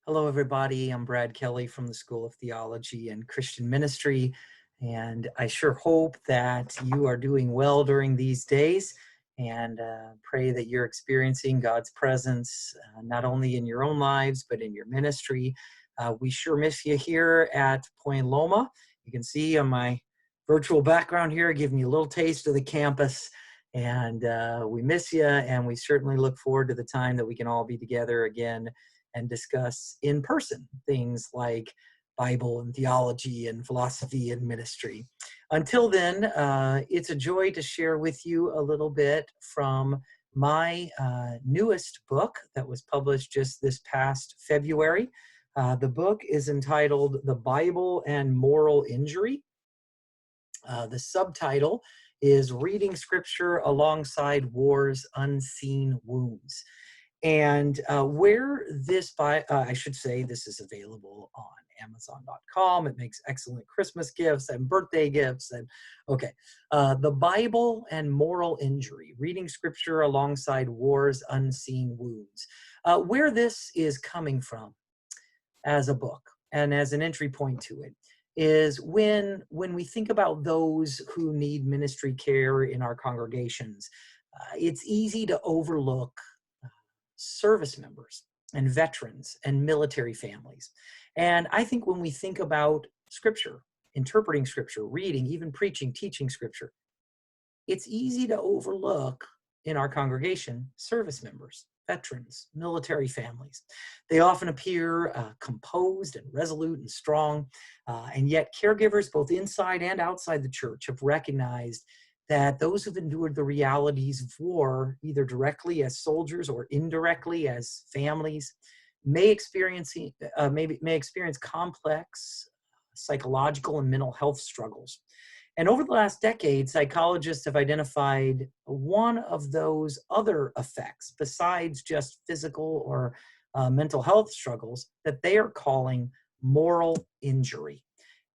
Hello, everybody. I'm Brad Kelle from the School of Theology and Christian Ministry, and I sure hope that you are doing well during these days, and pray that you're experiencing God's presence not only in your own lives, but in your ministry. We sure miss you here at Point Loma. You can see on my virtual background here, giving you a little taste of the campus, and we miss you, and we certainly look forward to the time that we can all be together again and discuss in person things like Bible and theology and philosophy and ministry. Until then, it's a joy to share with you a little bit from my newest book that was published just this past February. The book is entitled The Bible and Moral Injury. The subtitle is Reading Scripture Alongside War's Unseen Wounds. And where this I should say this is available on Amazon.com. It makes excellent Christmas gifts and birthday gifts. And okay, The Bible and Moral Injury, Reading Scripture Alongside War's Unseen Wounds. Where this is coming from as a book and as an entry point to it is when we think about those who need ministry care in our congregations, it's easy to overlook service members and veterans and military families. And I think when we think about Scripture, interpreting Scripture, reading, even preaching, teaching Scripture, it's easy to overlook in our congregation service members, veterans, military families. They often appear composed and resolute and strong, and yet caregivers both inside and outside the church have recognized that those who've endured the realities of war, either directly as soldiers or indirectly as families, may experience complex psychological and mental health struggles. And over the last decade, psychologists have identified one of those other effects, besides just physical or mental health struggles, that they are calling moral injury.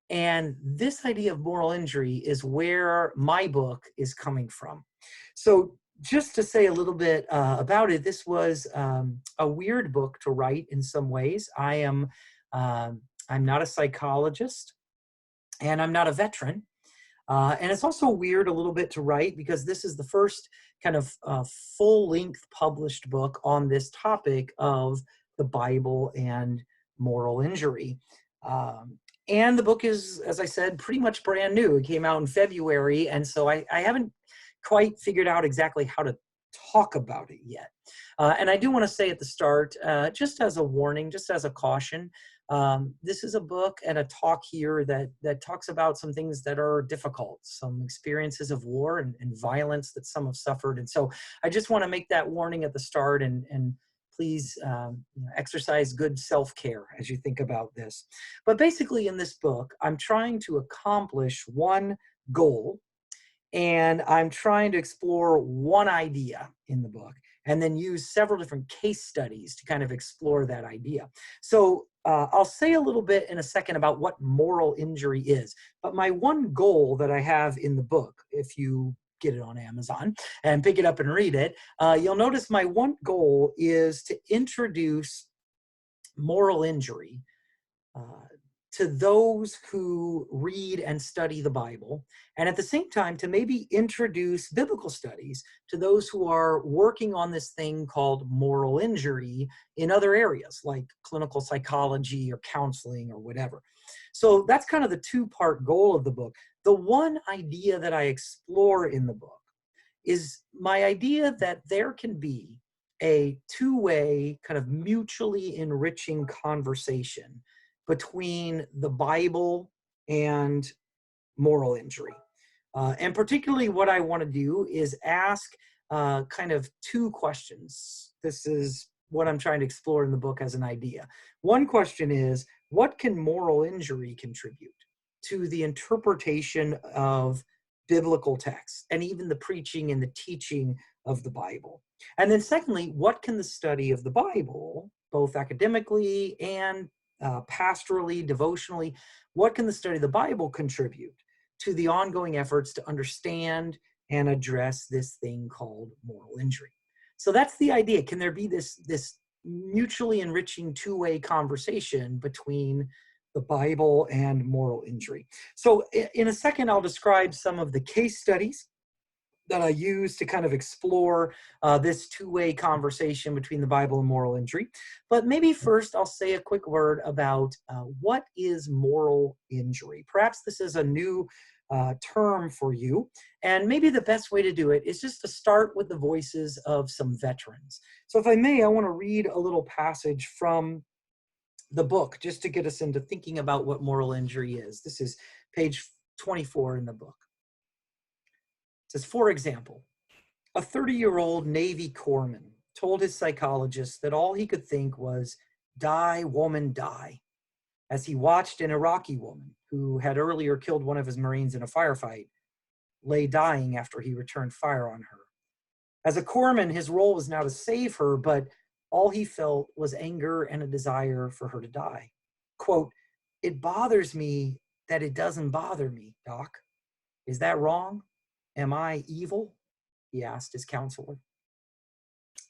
And this idea of moral injury is where my book is coming from. So just to say a little bit about it, this was a weird book to write in some ways. I'm not a psychologist, and I'm not a veteran. And it's also weird a little bit to write because this is the first kind of full-length published book on this topic of the Bible and moral injury. And the book is, as I said, pretty much brand new. It came out in February, and so I haven't quite figured out exactly how to talk about it yet. And I do want to say at the start, just as a warning, just as a caution, this is a book and a talk here that talks about some things that are difficult, some experiences of war and violence that some have suffered. And so I just want to make that warning at the start, and please exercise good self-care as you think about this. But basically in this book, I'm trying to accomplish one goal, and I'm trying to explore one idea in the book, and then use several different case studies to kind of explore that idea. So I'll say a little bit in a second about what moral injury is, but my one goal that I have in the book, if you get it on Amazon and pick it up and read it, you'll notice my one goal is to introduce moral injury to those who read and study the Bible, and at the same time to maybe introduce biblical studies to those who are working on this thing called moral injury in other areas like clinical psychology or counseling or whatever. So that's kind of the two-part goal of the book. The one idea that I explore in the book is my idea that there can be a two-way kind of mutually enriching conversation between the Bible and moral injury. And particularly what I want to do is ask kind of two questions. This is what I'm trying to explore in the book as an idea. One question is, what can moral injury contribute to the interpretation of biblical texts and even the preaching and the teaching of the Bible? And then secondly, what can the study of the Bible, both academically and pastorally, devotionally, what can the study of the Bible contribute to the ongoing efforts to understand and address this thing called moral injury? So that's the idea. Can there be this mutually enriching two-way conversation between the Bible and moral injury. So in a second, I'll describe some of the case studies that I use to kind of explore this two-way conversation between the Bible and moral injury. But maybe first I'll say a quick word about what is moral injury. Perhaps this is a new term for you, and maybe the best way to do it is just to start with the voices of some veterans. So if I may, I want to read a little passage from the book just to get us into thinking about what moral injury is. This is page 24 in the book. It says, for example, a 30-year-old Navy corpsman told his psychologist that all he could think was, "Die, woman, die," as he watched an Iraqi woman who had earlier killed one of his Marines in a firefight lay dying after he returned fire on her. As a corpsman, his role was now to save her, but all he felt was anger and a desire for her to die. Quote, "It bothers me that it doesn't bother me, Doc. Is that wrong? Am I evil?" he asked his counselor.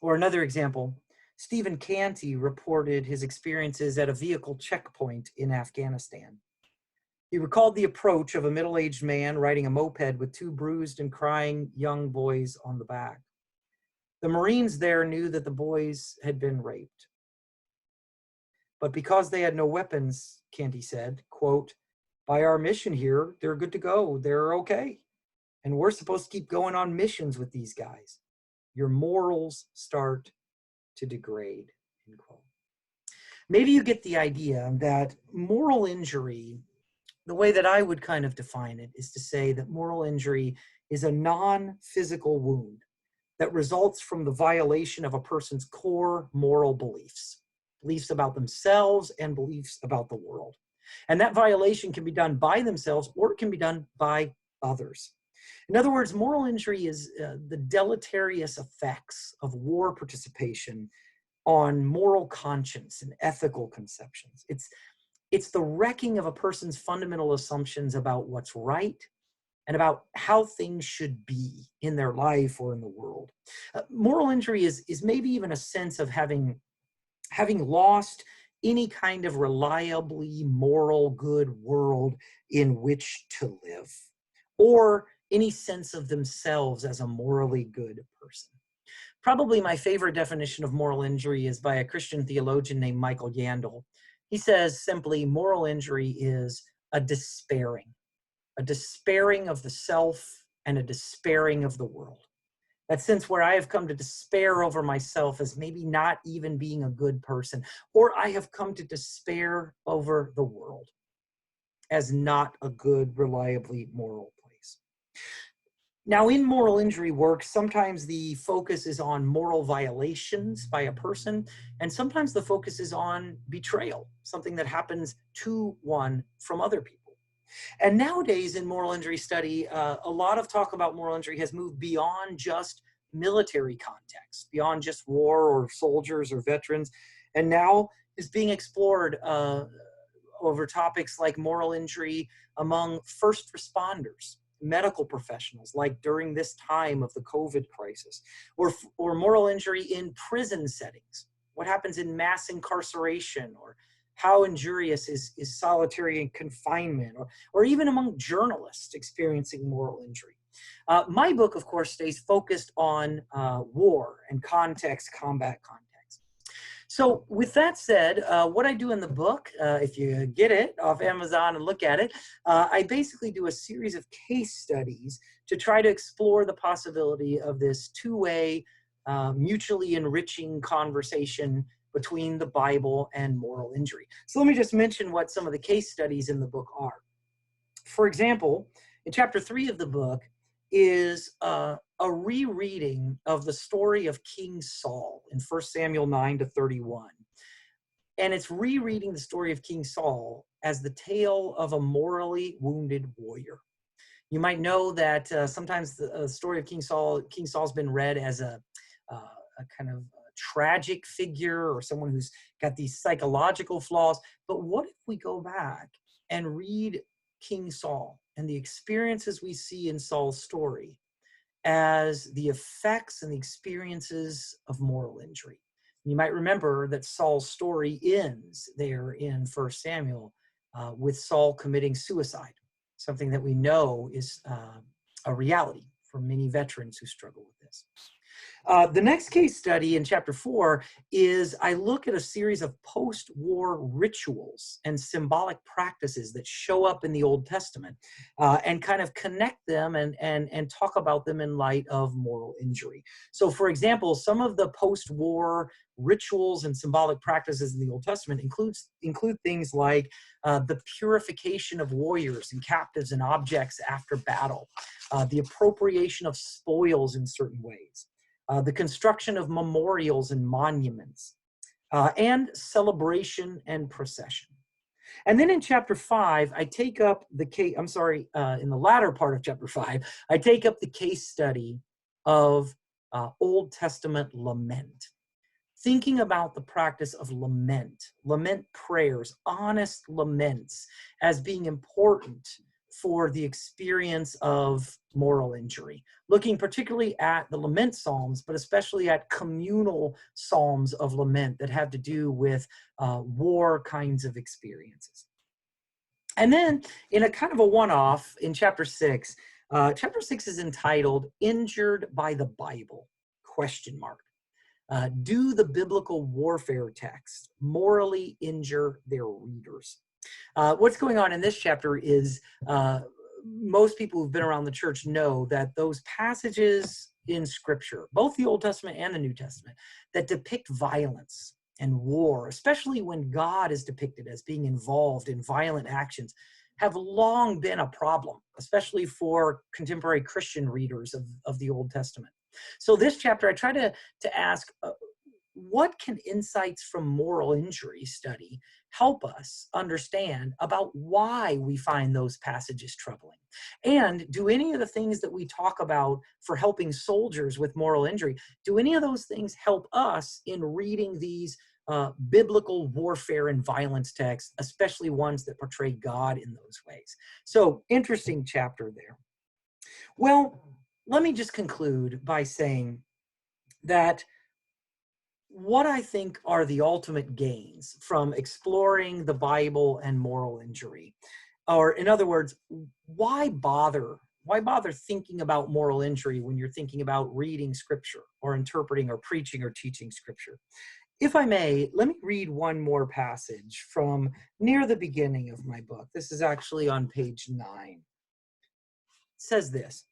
Or another example, Stephen Canty reported his experiences at a vehicle checkpoint in Afghanistan. He recalled the approach of a middle-aged man riding a moped with two bruised and crying young boys on the back. The Marines there knew that the boys had been raped. But because they had no weapons, Canty said, quote, "By our mission here, they're good to go. They're okay. And we're supposed to keep going on missions with these guys. Your morals start to degrade," end quote. Maybe you get the idea that moral injury, the way that I would kind of define it, is to say that moral injury is a non-physical wound that results from the violation of a person's core moral beliefs, beliefs about themselves and beliefs about the world. And that violation can be done by themselves or it can be done by others. In other words, moral injury is the deleterious effects of war participation on moral conscience and ethical conceptions. It's the wrecking of a person's fundamental assumptions about what's right and about how things should be in their life or in the world. Moral injury is maybe even a sense of having lost any kind of reliably moral good world in which to live, or any sense of themselves as a morally good person. Probably my favorite definition of moral injury is by a Christian theologian named Michael Yandel. He says simply, moral injury is a despairing of the self and a despairing of the world. That sense where I have come to despair over myself as maybe not even being a good person, or I have come to despair over the world as not a good, reliably moral place. Now, in moral injury work, sometimes the focus is on moral violations by a person, and sometimes the focus is on betrayal, something that happens to one from other people. And nowadays in moral injury study, a lot of talk about moral injury has moved beyond just military context, beyond just war or soldiers or veterans, and now is being explored over topics like moral injury among first responders, medical professionals, like during this time of the COVID crisis, or moral injury in prison settings. What happens in mass incarceration, or how injurious is solitary confinement, or even among journalists experiencing moral injury. My book, of course, stays focused on war and context, combat context. So with that said, what I do in the book, if you get it off Amazon and look at it, I basically do a series of case studies to try to explore the possibility of this two-way, mutually enriching conversation between the Bible and moral injury. So let me just mention what some of the case studies in the book are. For example, in chapter 3 of the book is a rereading of the story of King Saul in 1 Samuel 9 to 31. And it's rereading the story of King Saul as the tale of a morally wounded warrior. You might know that sometimes the story of King Saul's been read as a kind of tragic figure or someone who's got these psychological flaws. But what if we go back and read King Saul and the experiences we see in Saul's story as the effects and the experiences of moral injury? You might remember that Saul's story ends there in 1 Samuel with Saul committing suicide, something that we know is a reality for many veterans who struggle with this. The next case study in chapter 4 is I look at a series of post-war rituals and symbolic practices that show up in the Old Testament and kind of connect them and talk about them in light of moral injury. So, for example, some of the post-war rituals and symbolic practices in the Old Testament include things like the purification of warriors and captives and objects after battle, the appropriation of spoils in certain ways, the construction of memorials and monuments, and celebration and procession. And then in chapter 5, I take up the case, in the latter part of chapter 5, I take up the case study of Old Testament lament. Thinking about the practice of lament prayers, honest laments as being important for the experience of moral injury, looking particularly at the lament psalms, but especially at communal psalms of lament that have to do with war kinds of experiences. And then in a kind of a one-off in chapter 6 is entitled Injured by the Bible, ? Do the biblical warfare texts morally injure their readers? What's going on in this chapter is most people who've been around the church know that those passages in Scripture, both the Old Testament and the New Testament, that depict violence and war, especially when God is depicted as being involved in violent actions, have long been a problem, especially for contemporary Christian readers of the Old Testament. So this chapter, I try to ask, what can insights from moral injury study help us understand about why we find those passages troubling? And do any of the things that we talk about for helping soldiers with moral injury, do any of those things help us in reading these biblical warfare and violence texts, especially ones that portray God in those ways? So, interesting chapter there. Well, let me just conclude by saying that what I think are the ultimate gains from exploring the Bible and moral injury, or in other words, why bother thinking about moral injury when you're thinking about reading Scripture or interpreting or preaching or teaching Scripture? If I may, let me read one more passage from near the beginning of my book. This is actually on page 9. It says this: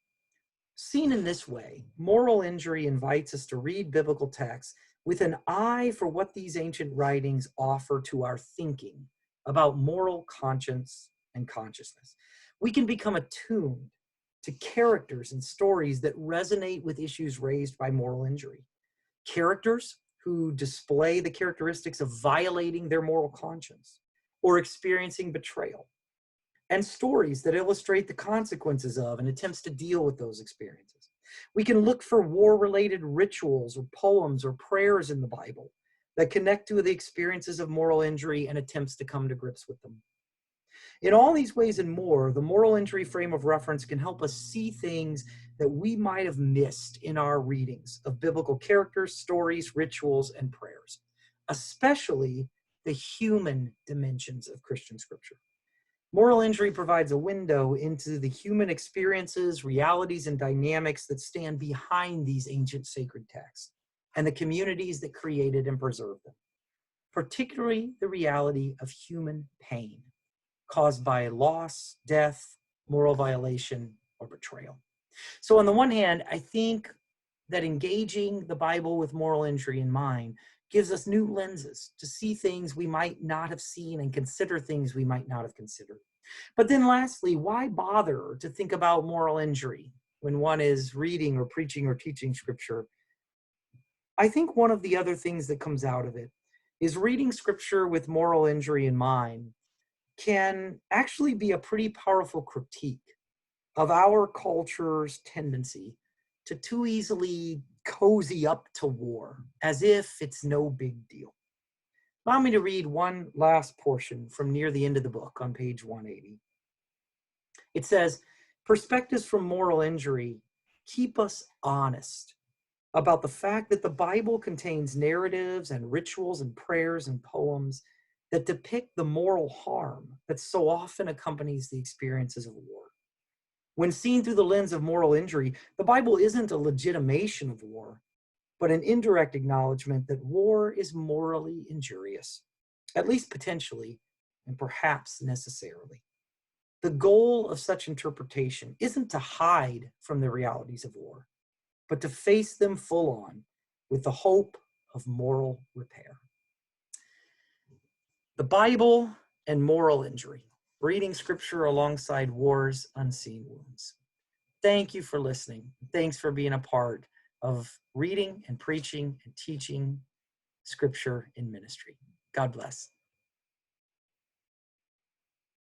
seen in this way, moral injury invites us to read biblical texts with an eye for what these ancient writings offer to our thinking about moral conscience and consciousness. We can become attuned to characters and stories that resonate with issues raised by moral injury. Characters who display the characteristics of violating their moral conscience or experiencing betrayal, and stories that illustrate the consequences of and attempts to deal with those experiences. We can look for war-related rituals or poems or prayers in the Bible that connect to the experiences of moral injury and attempts to come to grips with them. In all these ways and more, the moral injury frame of reference can help us see things that we might have missed in our readings of biblical characters, stories, rituals, and prayers, especially the human dimensions of Christian Scripture. Moral injury provides a window into the human experiences, realities, and dynamics that stand behind these ancient sacred texts and the communities that created and preserved them, particularly the reality of human pain caused by loss, death, moral violation, or betrayal. So on the one hand, I think that engaging the Bible with moral injury in mind gives us new lenses to see things we might not have seen and consider things we might not have considered. But then lastly, why bother to think about moral injury when one is reading or preaching or teaching Scripture? I think one of the other things that comes out of it is reading Scripture with moral injury in mind can actually be a pretty powerful critique of our culture's tendency to too easily cozy up to war as if it's no big deal. Allow me to read one last portion from near the end of the book on page 180. It says, perspectives from moral injury keep us honest about the fact that the Bible contains narratives and rituals and prayers and poems that depict the moral harm that so often accompanies the experiences of war. When seen through the lens of moral injury, the Bible isn't a legitimation of war, but an indirect acknowledgement that war is morally injurious, at least potentially, and perhaps necessarily. The goal of such interpretation isn't to hide from the realities of war, but to face them full on with the hope of moral repair. The Bible and moral injury, reading scripture alongside war's unseen wounds. Thank you for listening. Thanks for being a part of reading and preaching and teaching scripture in ministry. God bless.